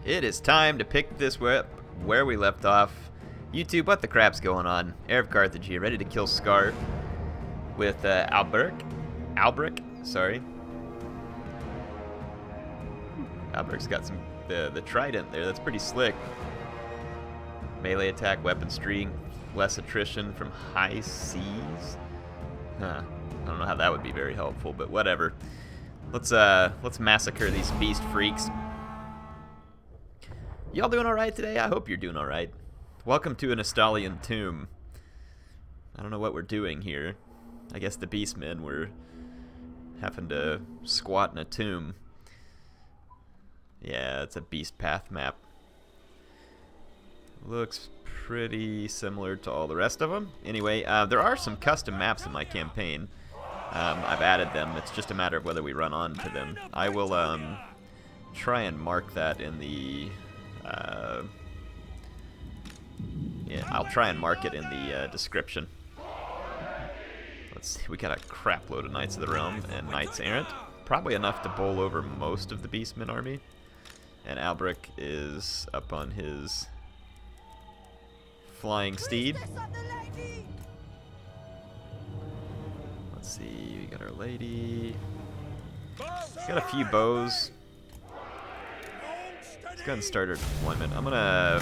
It is time to pick this up where we left off. YouTube, what the crap's going on? HeirofCarthage here, ready to kill Scar with Albric, sorry. Albric's got some the trident there. That's pretty slick. Melee attack, weapon strength, less attrition from high seas. Huh. I don't know how that would be very helpful, but whatever. Let's massacre these beast freaks. Y'all doing alright today? I hope you're doing alright. Welcome to an Estalian tomb. I don't know what we're doing here. I guess the Beastmen were having to squat in a tomb. Yeah, it's a beast path map. Looks pretty similar to all the rest of them. Anyway, there are some custom maps in my campaign. I've added them. It's just a matter of whether we run on to them. I will try and mark that in the... yeah, I'll try and mark it in the description. Let's see, we got a crap load of Knights of the Realm and Knights Errant. Probably enough to bowl over most of the Beastmen army. And Albric is up on his flying steed. Let's see, we got our lady. Got a few bows. Let's go ahead and start our deployment. I'm gonna...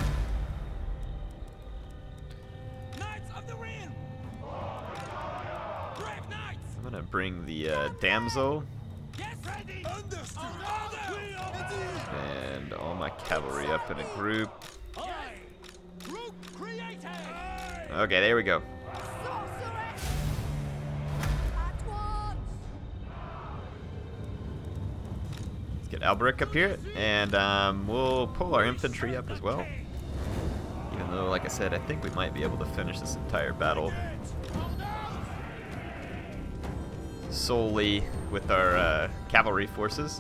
bring the damsel and all my cavalry up in a group. Okay, there we go. Let's get Albric up here, and we'll pull our infantry up as well. Even though, like I said, I think we might be able to finish this entire battle solely with our cavalry forces.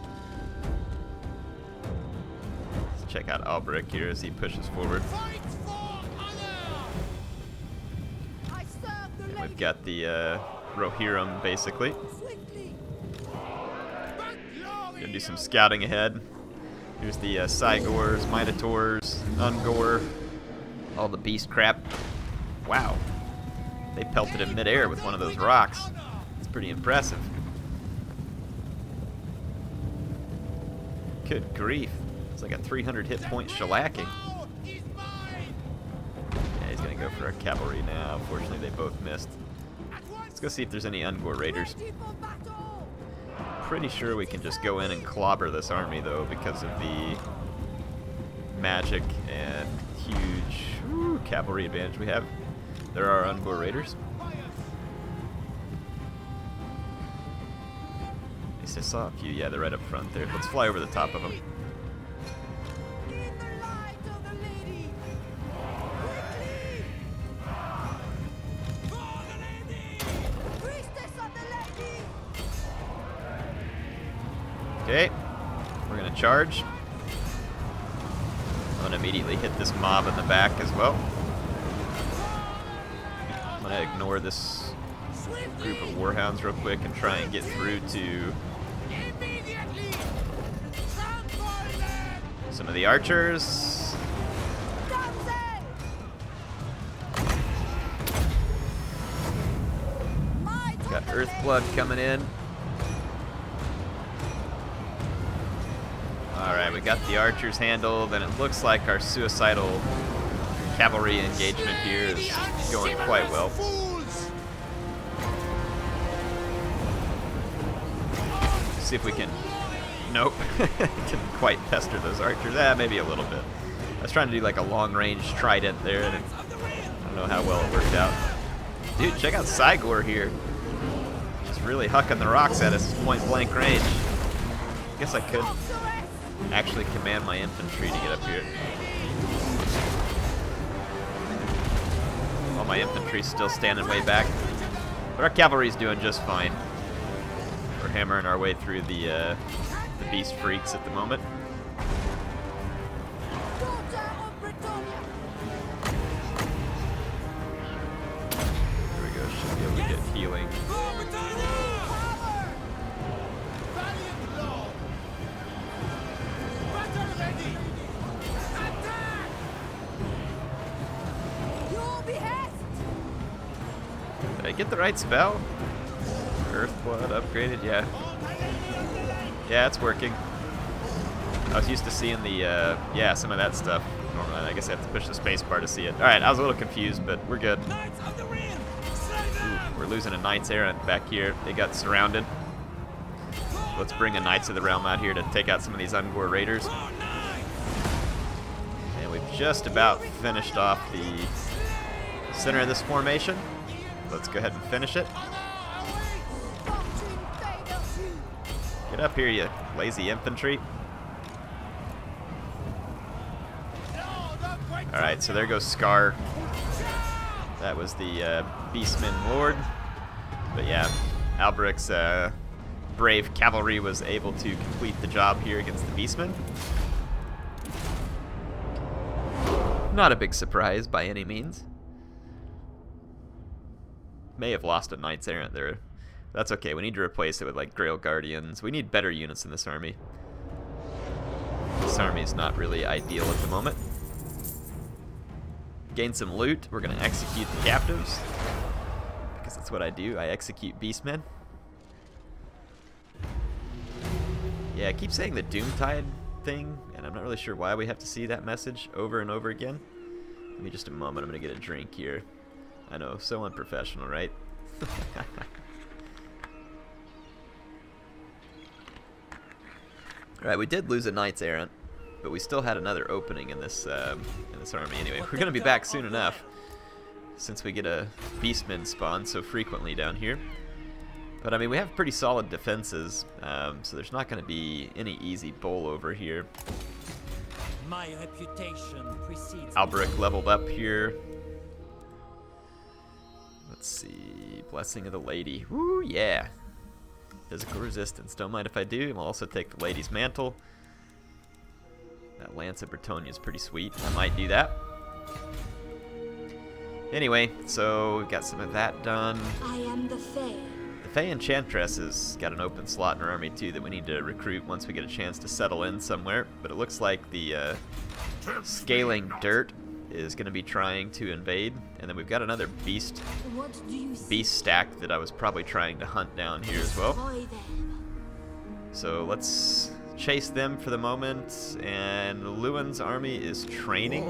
Let's check out Albric here as he pushes forward. And we've got the Rohirrim basically. Gonna do some scouting ahead. Here's the Cygors, Minotaurs, Ungor, all the beast crap. Wow, they pelted him midair with one of those rocks. Pretty impressive. Good grief. It's like a 300 hit point shellacking. Yeah, he's gonna go for our cavalry now. Unfortunately, they both missed. Let's go see if there's any Ungor raiders. Pretty sure we can just go in and clobber this army though because of the magic and huge cavalry advantage we have. There are Ungor raiders. I saw a few. Yeah, they're right up front there. Let's fly over the top of them. Okay, we're gonna charge. I'm gonna immediately hit this mob in the back as well. I'm gonna ignore this group of warhounds real quick and try and get through to some of the archers. Got Earthblood coming in. Alright, we got the archers handled, and it looks like our suicidal cavalry engagement here is going quite well. See if we can... Nope. Didn't quite pester those archers. Maybe a little bit. I was trying to do like a long-range trident there, and I don't know how well it worked out. Dude, check out Cygor here. Just really hucking the rocks at us point-blank range. I guess I could actually command my infantry to get up here. While my infantry's still standing way back. But our cavalry's doing just fine. We're hammering our way through the beast freaks at the moment. There we go, should be able to get healing. get the right spell? Earthblood upgraded, yeah. Yeah, it's working. I was used to seeing the, yeah, some of that stuff. Normally, I guess I have to push the space bar to see it. Alright, I was a little confused, but we're good. Ooh, we're losing a Knights Errant back here. They got surrounded. Let's bring a Knights of the Realm out here to take out some of these Ungor Raiders. And we've just about finished off the center of this formation. Let's go ahead and finish it. Get up here, you lazy infantry. Alright, so there goes Scar. That was the Beastmen Lord. But yeah, Alberic's brave cavalry was able to complete the job here against the Beastmen. Not a big surprise by any means. May have lost a Knights Errant there. That's okay, we need to replace it with like Grail Guardians. We need better units in this army. This army is not really ideal at the moment. Gain some loot. We're going to execute the captives. Because that's what I do. I execute Beastmen. Yeah, I keep saying the Doomtide thing, and I'm not really sure why we have to see that message over and over again. Give me just a moment. I'm going to get a drink here. I know, so unprofessional, right? Alright, we did lose a Knights Errant, but we still had another opening in this army. Anyway, we're going to be back soon enough, since we get a Beastman spawn so frequently down here. But I mean, we have pretty solid defenses, so there's not going to be any easy bowl over here. My reputation precedes Alberic leveled up here. Let's see, Blessing of the Lady. Woo, yeah. Physical resistance. Don't mind if I do. We'll also take the Lady's Mantle. That Lance of Bretonnia is pretty sweet. I might do that. Anyway, so we've got some of that done. I am the Fay. The Fay Enchantress has got an open slot in our army too that we need to recruit once we get a chance to settle in somewhere. But it looks like the Scaling Dirt is going to be trying to invade. And then we've got another beast stack that I was probably trying to hunt down here as well. So let's chase them for the moment. And Lewin's army is training.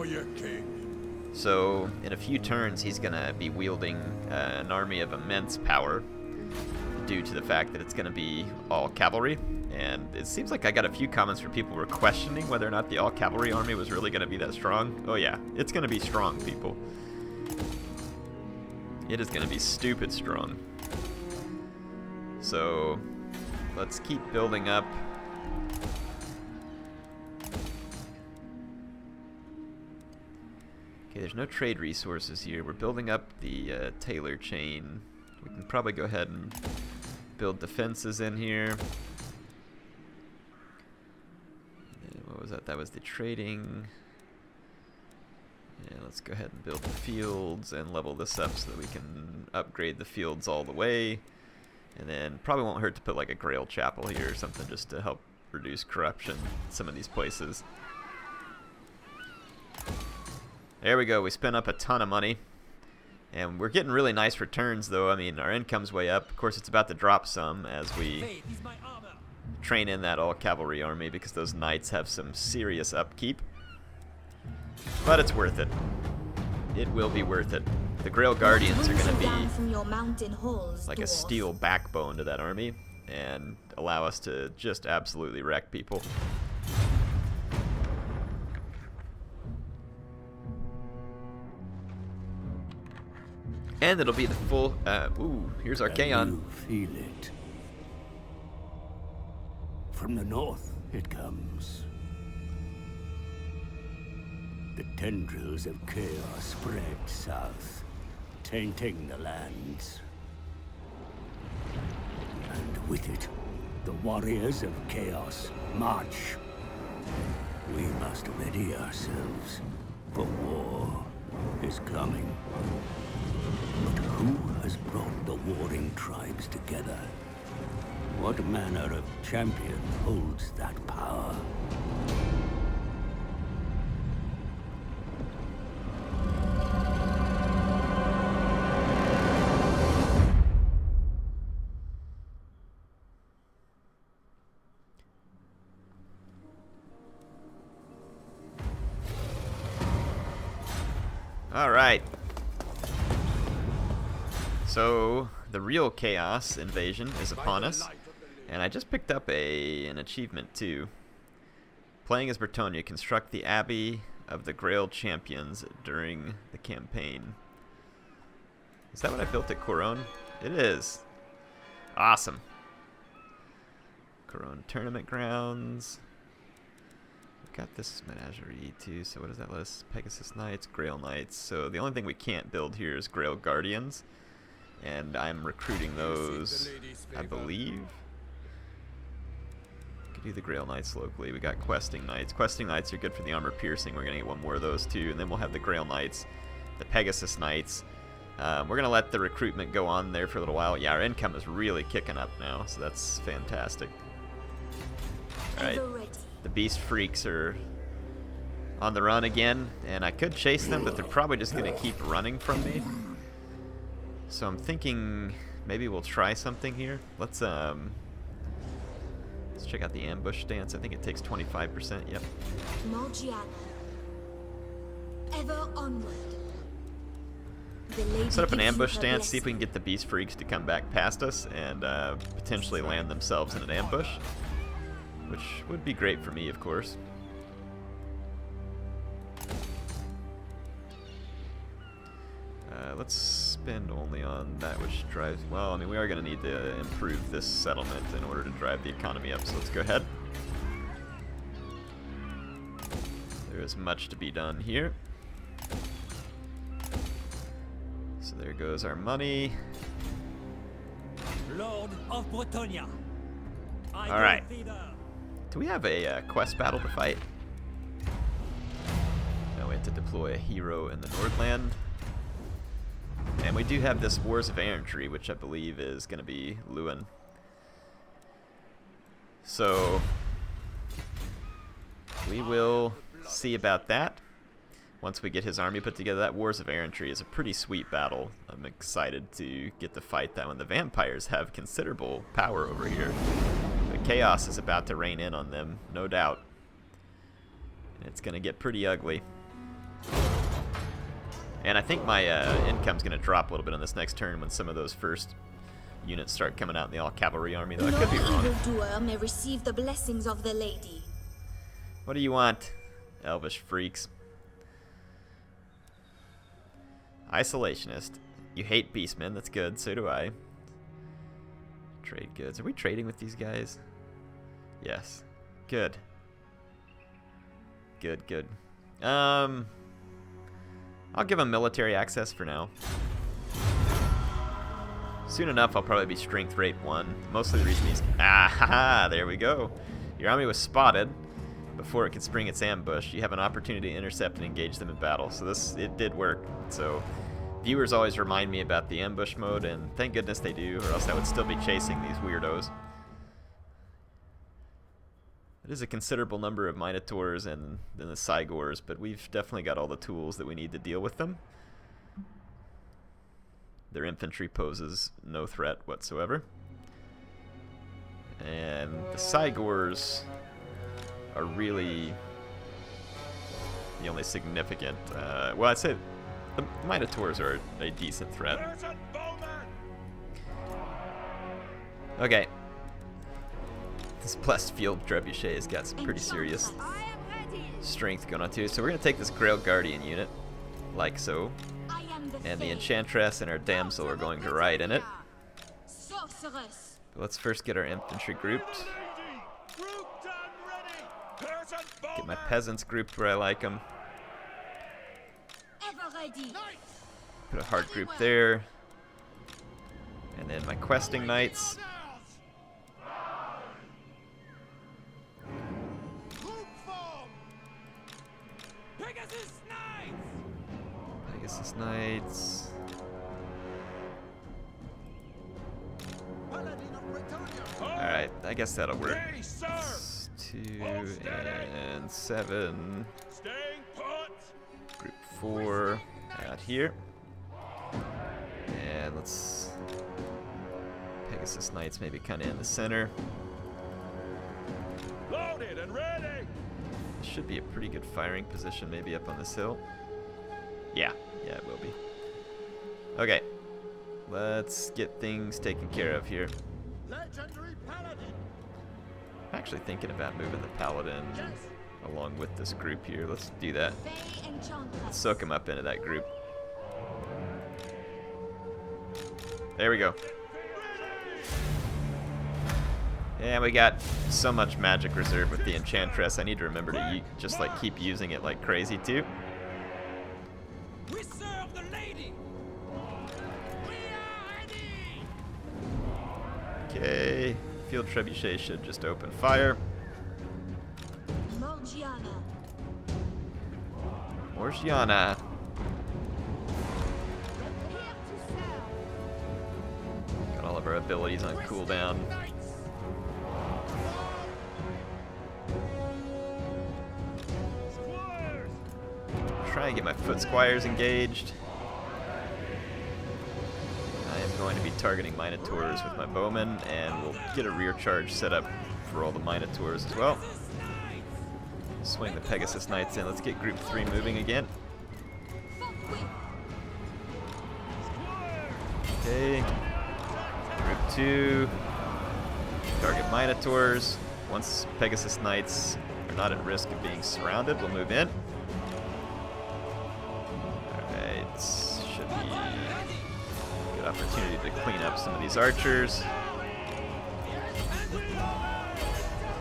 So in a few turns he's going to be wielding an army of immense power due to the fact that it's going to be all cavalry. And it seems like I got a few comments where people were questioning whether or not the all-cavalry army was really going to be that strong. Oh yeah, it's going to be strong, people. It is going to be stupid strong. So, let's keep building up. Okay, there's no trade resources here. We're building up the tailor chain. We can probably go ahead and build defenses in here. What was that? That was the trading. Yeah, let's go ahead and build the fields and level this up so that we can upgrade the fields all the way. And then probably won't hurt to put like a Grail Chapel here or something just to help reduce corruption in some of these places. There we go. We spent up a ton of money. And we're getting really nice returns though. I mean, our income's way up. Of course, it's about to drop some as we train in that all-cavalry army because those knights have some serious upkeep. But it's worth it. It will be worth it. The Grail Guardians are going to be like a steel backbone to that army and allow us to just absolutely wreck people. And it'll be the full... ooh, here's our Archaon. Feel it. From the north it comes. The tendrils of chaos spread south, tainting the lands. And with it, the warriors of chaos march. We must ready ourselves, for war is coming. But who has brought the warring tribes together? What manner of champion holds that power? Alright. So, the real chaos invasion is upon us. And I just picked up an achievement too. Playing as Bretonnia, construct the Abbey of the Grail Champions during the campaign. Is that what I built at Coron? It is. Awesome. Coron Tournament Grounds. We've got this Menagerie too, so what does that list? Pegasus Knights, Grail Knights. So the only thing we can't build here is Grail Guardians. And I'm recruiting those, I believe. Could do the Grail Knights locally. We got Questing Knights. Questing Knights are good for the armor piercing. We're going to get one more of those too. And then we'll have the Grail Knights, the Pegasus Knights. We're going to let the recruitment go on there for a little while. Yeah, our income is really kicking up now, so that's fantastic. Alright, the Beast Freaks are on the run again, and I could chase them, but they're probably just going to keep running from me. So I'm thinking maybe we'll try something here. Let's check out the ambush stance. I think it takes 25%. Yep. Morgiana. Ever onward. Set up an ambush stance, see if we can get the Beast Freaks to come back past us and potentially land themselves in an ambush, which would be great for me, of course. Let's spend only on that which drives... Well, I mean, we are going to need to improve this settlement in order to drive the economy up, so let's go ahead. There is much to be done here. So there goes our money. Lord of Bretonnia. Alright. Do we have a quest battle to fight? No, we have to deploy a hero in the Nordland. And we do have this Wars of Errantry, which I believe is going to be Lewin. So we will see about that once we get his army put together. That Wars of Errantry is a pretty sweet battle. I'm excited to get to fight that one. The vampires have considerable power over here. The chaos is about to rain in on them, no doubt. It's going to get pretty ugly. And I think my income's going to drop a little bit on this next turn when some of those first units start coming out in the all-cavalry army, though I could be wrong. No evildoer may receive the blessings of the lady. What do you want, elvish freaks? Isolationist. You hate beastmen, that's good, so do I. Trade goods. Are we trading with these guys? Yes. Good. Good, good. I'll give them military access for now. Soon enough, I'll probably be strength rate 1. Mostly the reason he's... Ah, there we go. Your army was spotted before it could spring its ambush. You have an opportunity to intercept and engage them in battle. So it did work. So viewers always remind me about the ambush mode, and thank goodness they do, or else I would still be chasing these weirdos. It is a considerable number of Minotaurs and then the Cygors, but we've definitely got all the tools that we need to deal with them. Their infantry poses no threat whatsoever. And the Cygors are really the only significant... well, I'd say the Minotaurs are a decent threat. Okay. This blessed field trebuchet has got some pretty serious strength going on too. So we're going to take this Grail Guardian unit, like so. And the Enchantress and our Damsel are going to ride in it. But let's first get our infantry grouped. Get my peasants grouped where I like them. Put a hard group there. And then my questing knights. Pegasus Knights. Alright, I guess that'll work. 2 and 7. Group 4 out here. And let's... Pegasus Knights maybe kind of in the center. Loaded and ready. Should be a pretty good firing position maybe up on this hill. Yeah, it will be. Okay, let's get things taken care of here. Legendary Paladin. I'm actually thinking about moving the Paladin along with this group here. Let's do that. Fay Enchantress. Let's soak him up into that group. There we go. And we got so much magic reserve with the Enchantress. I need to remember to just like keep using it like crazy too. We serve the lady. We are ready. Okay, Field Trebuchet should just open fire. Morgiana. Morgiana. Got all of our abilities on cooldown. Try and get my foot squires engaged. I am going to be targeting Minotaurs with my bowmen, and we'll get a rear charge set up for all the Minotaurs as well. Swing the Pegasus Knights in. Let's get Group 3 moving again. Okay. Group 2. Target Minotaurs. Once Pegasus Knights are not at risk of being surrounded, we'll move in. Alright. Should be a good opportunity to clean up some of these archers.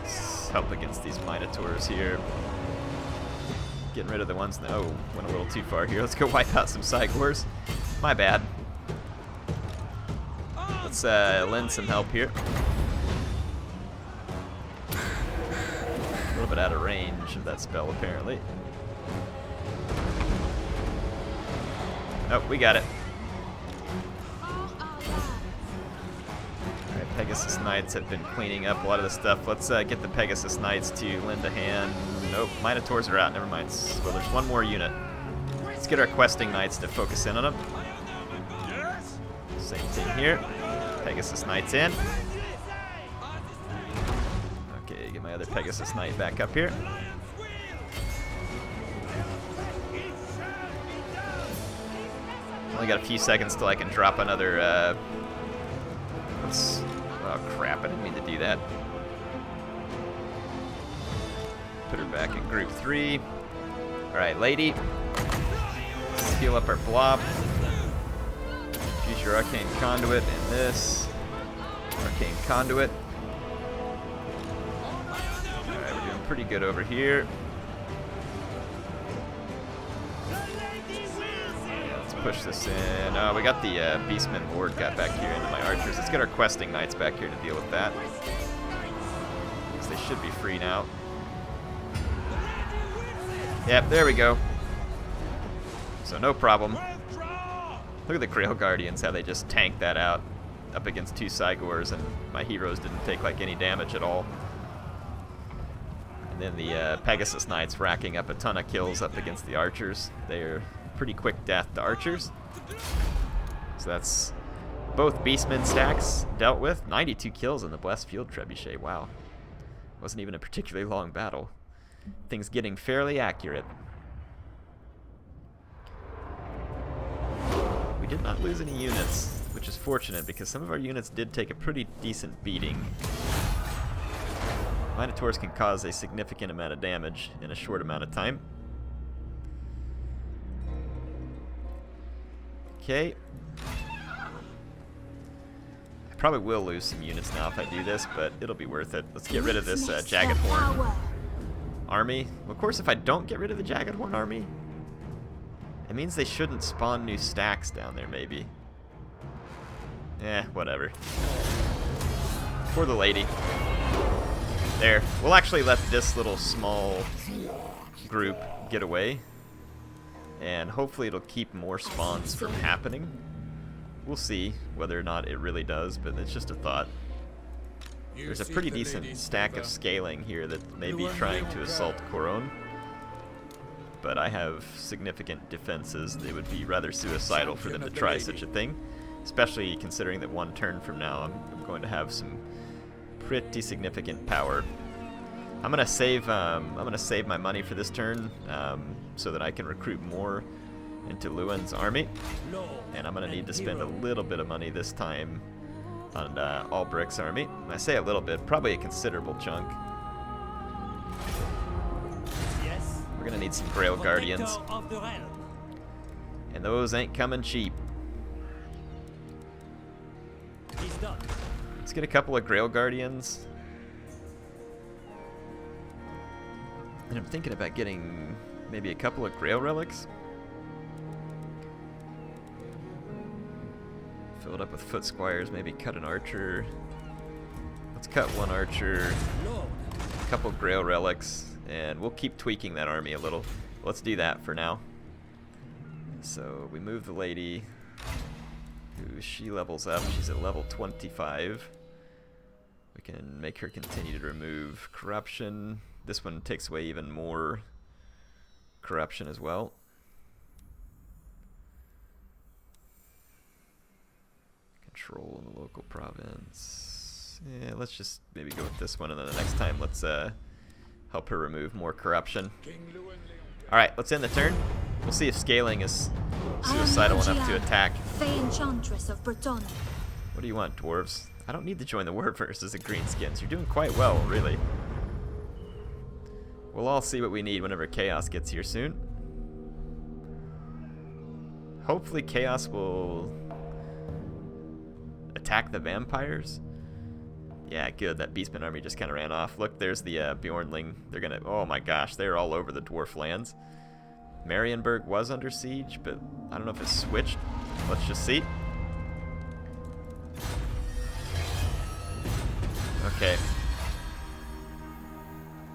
Let's help against these Minotaurs here. Getting rid of the ones that, oh, went a little too far here. Let's go wipe out some Cygors. My bad. Let's lend some help here. A little bit out of range of that spell, apparently. Oh, we got it. Alright, Pegasus Knights have been cleaning up a lot of the stuff. Let's get the Pegasus Knights to lend a hand. Nope, Minotaurs are out. Never mind. Well, there's one more unit. Let's get our questing Knights to focus in on them. Same thing here. Pegasus Knights in. Okay, get my other Pegasus Knight back up here. Only got a few seconds till I can drop another, oh crap, I didn't mean to do that. Put her back in Group 3. Alright, lady. Let's heal up our blob. Use your Arcane Conduit in this. Arcane Conduit. Alright, we're doing pretty good over here. Let's push this in. Oh, we got the Beastmen Ward got back here into my archers. Let's get our questing Knights back here to deal with that. Because they should be free now. Yep, there we go. So no problem. Look at the Grail Guardians, how they just tanked that out up against 2 Cygors, and my heroes didn't take like any damage at all. And then the Pegasus Knights racking up a ton of kills up against the archers. They're pretty quick death to archers. So that's both Beastmen stacks dealt with. 92 kills in the Blessed Field Trebuchet. Wow. Wasn't even a particularly long battle. Things getting fairly accurate. We did not lose any units, which is fortunate because some of our units did take a pretty decent beating. Minotaurs can cause a significant amount of damage in a short amount of time. Okay. I probably will lose some units now if I do this, but it'll be worth it. Let's get rid of this Jagged Horn army. Well, of course, if I don't get rid of the Jagged Horn army, it means they shouldn't spawn new stacks down there, maybe. Eh, whatever. For the lady. There. We'll actually let this little small group get away. And hopefully it'll keep more spawns from happening. We'll see whether or not it really does, but it's just a thought. There's a pretty decent stack of scaling here that may be trying to assault Coron. But I have significant defenses. They would be rather suicidal for them to try such a thing. Especially considering that one turn from now I'm going to have some pretty significant power. I'm gonna save my money for this turn so that I can recruit more into Lewin's army. And I'm going to need to spend a little bit of money this time on Albric's army. When I say a little bit, probably a considerable chunk. We're going to need some Grail Guardians. And those ain't coming cheap. Let's get a couple of Grail Guardians. And I'm thinking about getting maybe a couple of Grail Relics. Fill it up with Foot Squires, maybe cut an Archer. Let's cut one Archer, a couple Grail Relics, and we'll keep tweaking that army a little. Let's do that for now. So we move the lady, who she levels up. She's at level 25. We can make her continue to remove corruption. This one takes away even more corruption as well. Control in the local province. Yeah, let's just maybe go with this one, and then the next time let's help her remove more corruption. Alright, let's end the turn. We'll see if scaling is suicidal enough to attack. Fay Enchantress of Bretonnia. What do you want, dwarves? I don't need to join the war versus the greenskins. You're doing quite well, really. We'll all see what we need whenever Chaos gets here soon. Hopefully Chaos will attack the vampires. Yeah, good. That Beastmen army just kind of ran off. Look, there's the Bjornling. They're gonna... Oh my gosh, they're all over the dwarf lands. Marienburg was under siege, but I don't know if it's switched. Let's just see. Okay.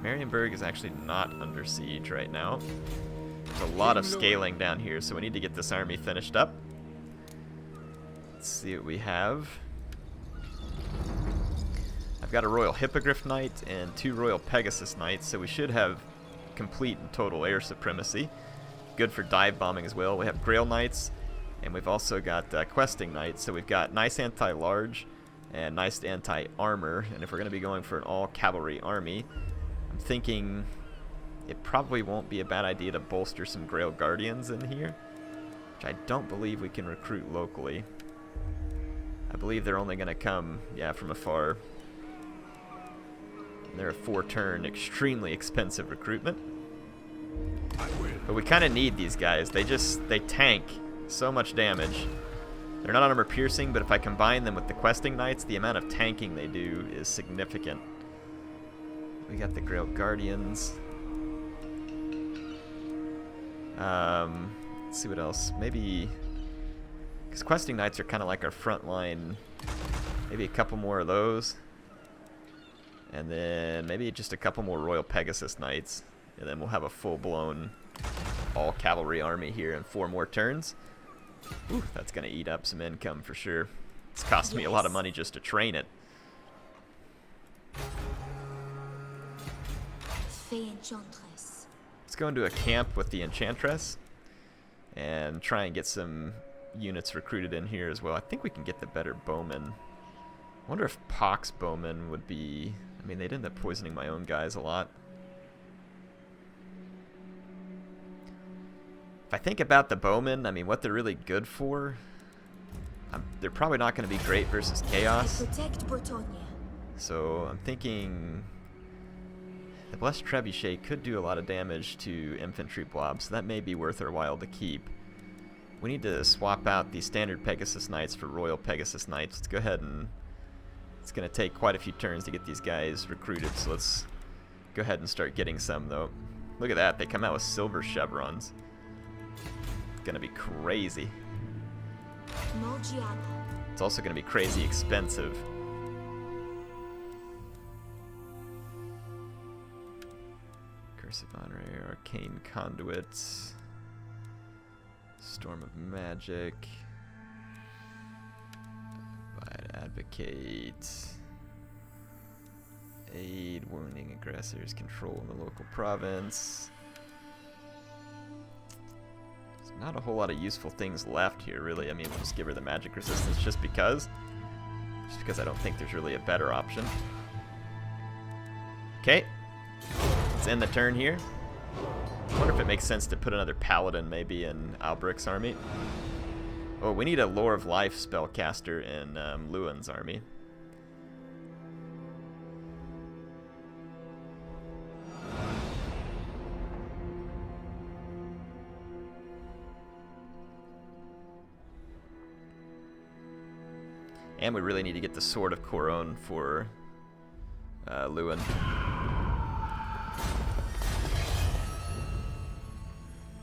Marienburg is actually not under siege right now. There's a lot of scaling down here, so we need to get this army finished up. Let's see what we have. I've got a Royal Hippogriff Knight and 2 Royal Pegasus Knights, so we should have complete and total air supremacy. Good for dive bombing as well. We have Grail Knights, and we've also got Questing Knights, so we've got nice anti-large and nice anti-armor, and if we're going to be going for an all-cavalry army, I'm thinking it probably won't be a bad idea to bolster some Grail Guardians in here, which I don't believe we can recruit locally. I believe they're only going to come, yeah, from afar. They're a 4-turn, extremely expensive recruitment. But we kind of need these guys. They tank so much damage. They're not armor piercing, but if I combine them with the Questing Knights, the amount of tanking they do is significant. We got the Grail Guardians. Let's see what else. Maybe... because Questing Knights are kind of like our front line. Maybe a couple more of those. And then maybe just a couple more Royal Pegasus Knights. And then we'll have a full-blown all-cavalry army here in 4 more turns. Ooh, that's going to eat up some income for sure. It's costing me a lot of money just to train it. Fay Enchantress. Let's go into a camp with the Enchantress and try and get some units recruited in here as well. I think we can get the better bowmen. I wonder if Pox bowmen would be... I mean, they'd end up poisoning my own guys a lot. If I think about the bowmen, I mean, what they're really good for, they're probably not going to be great versus Chaos. I protect Bretonnia. So I'm thinking the Blessed Trebuchet could do a lot of damage to infantry blobs, so that may be worth our while to keep. We need to swap out the standard Pegasus Knights for Royal Pegasus Knights. Let's go ahead and... it's going to take quite a few turns to get these guys recruited, so let's go ahead and start getting some, though. Look at that. They come out with silver chevrons. It's going to be crazy. Morgiana. It's also going to be crazy expensive. Curse of Honor, Arcane Conduit, Storm of Magic, Advocate, Aid, Wounding Aggressors, Control in the local province. There's not a whole lot of useful things left here, really. I mean, we'll just give her the magic resistance just because I don't think there's really a better option. Okay, let's end the turn here. I wonder if it makes sense to put another paladin maybe in Alberic's army. Oh, we need a Lore of Life spellcaster in Lewin's army. And we really need to get the Sword of Coron for Lewin.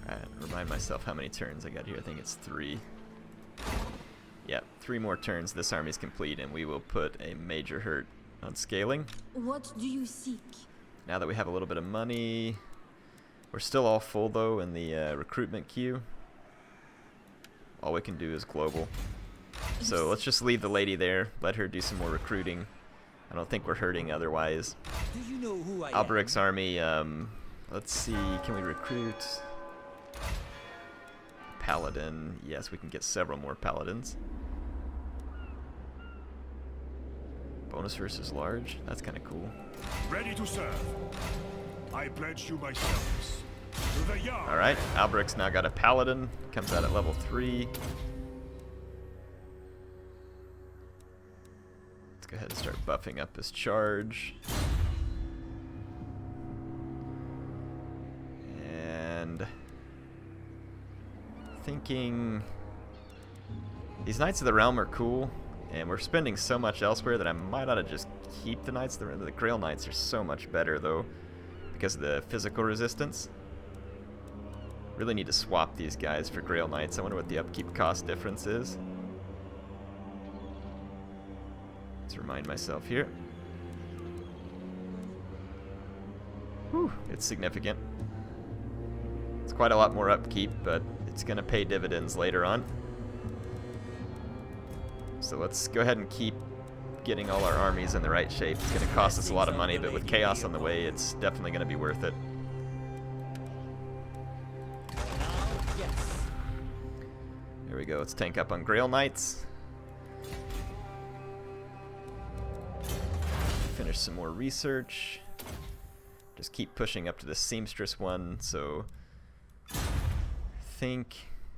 Alright, remind myself how many turns I got here. I think it's 3. Yeah, 3 more turns. This army's complete, and we will put a major hurt on scaling. What do you seek? Now that we have a little bit of money, we're still all full though in the recruitment queue. All we can do is global. So let's just leave the lady there, let her do some more recruiting. I don't think we're hurting otherwise. Do you know who I Alberic's army, let's see, can we recruit Paladin? Yes, we can get several more Paladins. Bonus versus large, that's kind of cool. Ready to serve. I pledge you my service. To the yard. Alright, Alberic's now got a Paladin, comes out at level 3. Go ahead and start buffing up his charge. And thinking these Knights of the Realm are cool, and we're spending so much elsewhere that I might ought to just keep the Knights of the Realm. The Grail Knights are so much better though because of the physical resistance. Really need to swap these guys for Grail Knights. I wonder what the upkeep cost difference is. Let's remind myself here. Whew, it's significant. It's quite a lot more upkeep, but it's going to pay dividends later on. So let's go ahead and keep getting all our armies in the right shape. It's going to cost us a lot of money, but with chaos on the way, it's definitely going to be worth it. There we go. Let's tank up on Grail Knights. Finish some more research. Just keep pushing up to the seamstress one. So I think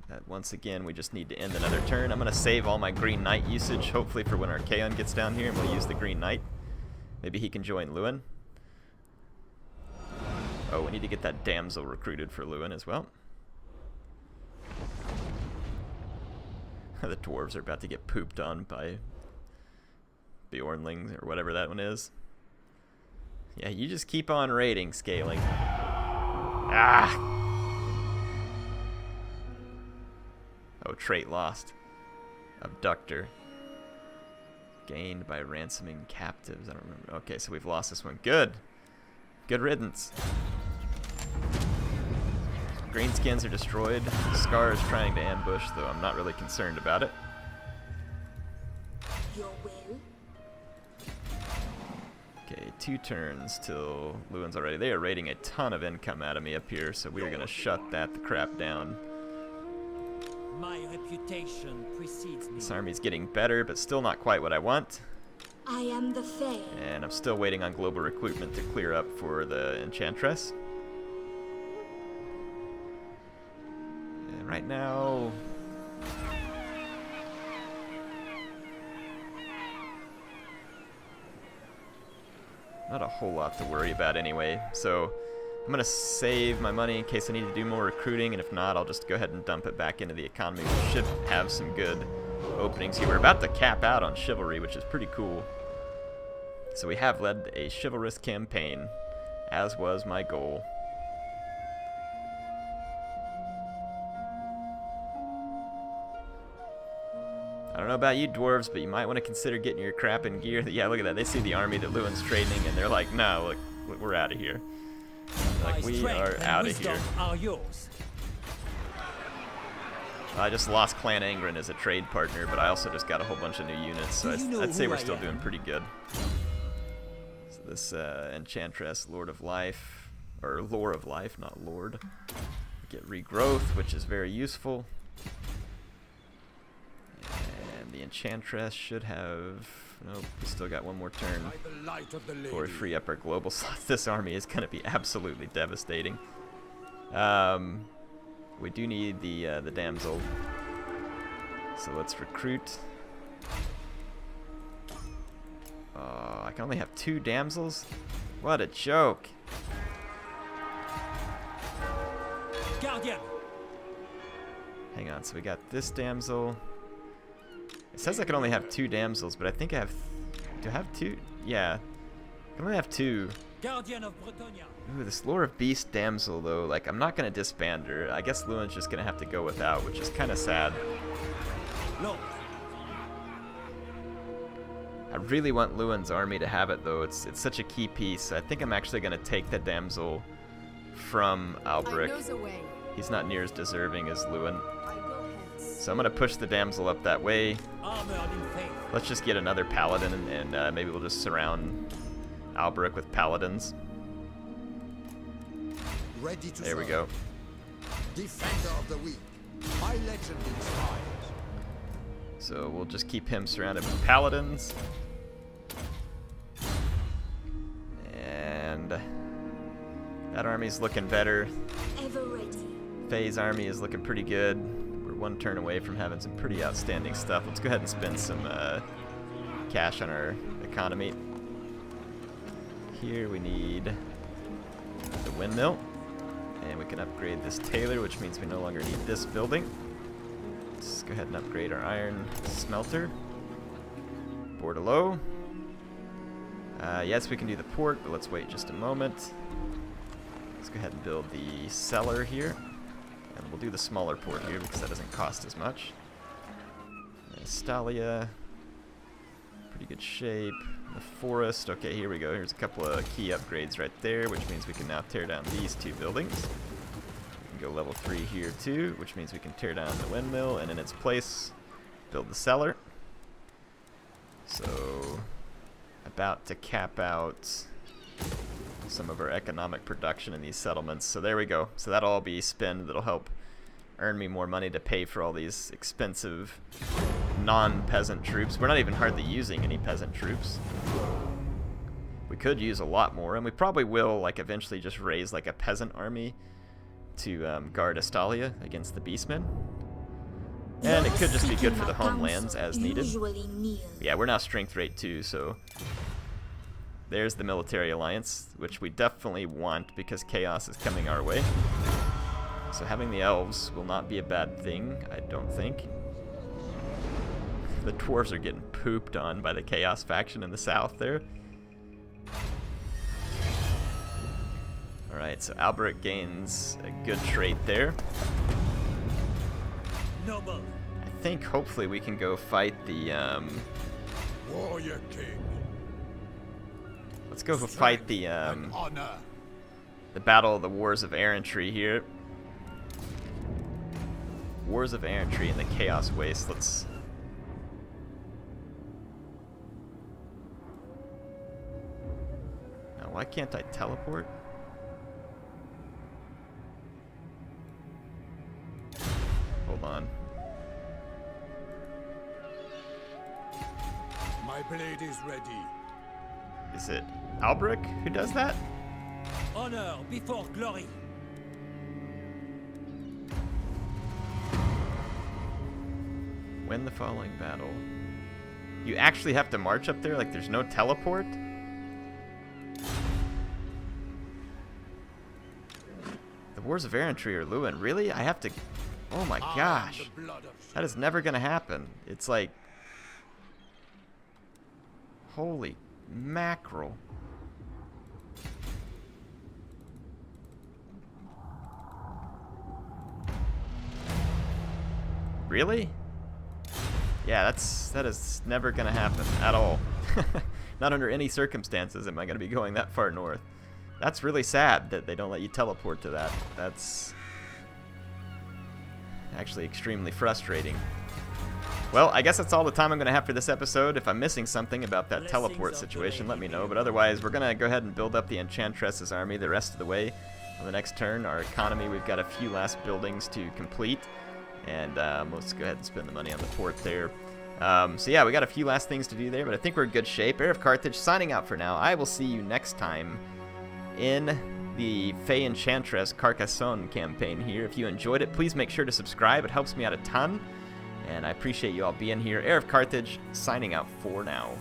that once again we just need to end another turn. I'm going to save all my Green Knight usage, hopefully for when our Kaon gets down here, and we'll use the Green Knight. Maybe he can join Lewin. Oh, we need to get that damsel recruited for Lewin as well. The dwarves are about to get pooped on by Bjornlings or whatever that one is. Yeah, you just keep on raiding, scaling. Ah! Oh, trait lost. Abductor. Gained by ransoming captives. I don't remember. Okay, so we've lost this one. Good. Good riddance. Greenskins are destroyed. Scar is trying to ambush, though I'm not really concerned about it. Your will? Okay, 2 turns till Lewin's already. They are raiding a ton of income out of me up here, so we are going to shut the crap down. My reputation precedes me. This army's getting better, but still not quite what I want. I am the Fay. And I'm still waiting on global recruitment to clear up for the Enchantress. And right now... not a whole lot to worry about anyway, so I'm going to save my money in case I need to do more recruiting, and if not, I'll just go ahead and dump it back into the economy. We should have some good openings here. We're about to cap out on chivalry, which is pretty cool. So we have led a chivalrous campaign, as was my goal. I don't know about you dwarves, but you might want to consider getting your crap in gear. Yeah, look at that. They see the army that Lewin's trading, and they're like, no, look, we're out of here. Like, we are out of here. Are yours. I just lost Clan Angren as a trade partner, but I also just got a whole bunch of new units, so I'd say we're still doing pretty good. So this Enchantress, Lord of Life, or Lore of Life, not Lord. Get regrowth, which is very useful. And the Enchantress should have... nope, we still got one more turn before we free up our global slots. This army is going to be absolutely devastating. We do need the damsel. So let's recruit. I can only have 2 damsels? What a joke. Guardian. Hang on, so we got this damsel. It says I can only have 2 damsels, but I think I have... Do I have 2? Yeah. I can only have 2. Guardian of Bretonnia. Ooh, this Lore of Beast damsel, though, like, I'm not going to disband her. I guess Lewin's just going to have to go without, which is kind of sad. No. I really want Lewin's army to have it, though. It's such a key piece. I think I'm actually going to take the damsel from Albrecht. He's not near as deserving as Lewin. So I'm going to push the damsel up that way. Armored in faith. Let's just get another paladin, and maybe we'll just surround Albrecht with paladins. Ready to There we serve. go. Defender of the weak. My legend inspires. So we'll just keep him surrounded with paladins. And that army's looking better. Ever ready. Fay's army is looking pretty good. We're 1 turn away from having some pretty outstanding stuff. Let's go ahead and spend some cash on our economy. Here we need the windmill. And we can upgrade this tailor, which means we no longer need this building. Let's go ahead and upgrade our iron smelter. Bordelot. Yes, we can do the port, but let's wait just a moment. Let's go ahead and build the cellar here. And we'll do the smaller port here because that doesn't cost as much. Stalia. Pretty good shape. The forest. Okay, here we go. Here's a couple of key upgrades right there, which means we can now tear down these 2 buildings. We can go level 3 here too, which means we can tear down the windmill and in its place build the cellar. So about to cap out some of our economic production in these settlements. So there we go. So that'll all be spend that'll help earn me more money to pay for all these expensive non-peasant troops. We're not even hardly using any peasant troops. We could use a lot more, and we probably will, like, eventually just raise like a peasant army to guard Astalia against the Beastmen. And it could just be good for the homelands as needed. Yeah, we're now strength rate 2, so there's the military alliance, which we definitely want because chaos is coming our way. So having the elves will not be a bad thing, I don't think. The dwarves are getting pooped on by the chaos faction in the south there. Alright, so Albrecht gains a good trait there. Noble. I think hopefully we can go fight the Warrior King. let's go fight the Honor. the battle of the Wars of Errantry here. Wars of Errantry in the Chaos Waste. Let's now, why can't I teleport? Hold on. My blade is ready. Is it Albrecht who does that? Honor before glory. Win the following battle. You actually have to march up there? Like there's no teleport? The Wars of Errantry or Lewin. Really? I have to... Oh my gosh. That is never going to happen. It's like... Holy mackerel. Really? Yeah, that is never going to happen at all. Not under any circumstances am I going to be going that far north. That's really sad that they don't let you teleport to that. That's actually extremely frustrating. Well, I guess that's all the time I'm going to have for this episode. If I'm missing something about that teleport situation, let me know. But otherwise, we're going to go ahead and build up the Enchantress's army the rest of the way. On the next turn, our economy, we've got a few last buildings to complete. And let's go ahead and spend the money on the port there. So yeah, we got a few last things to do there, but I think we're in good shape. HeirofCarthage signing out for now. I will see you next time in the Fay Enchantress Carcassonne campaign here. If you enjoyed it, please make sure to subscribe. It helps me out a ton. And I appreciate you all being here. HeirofCarthage, signing out for now.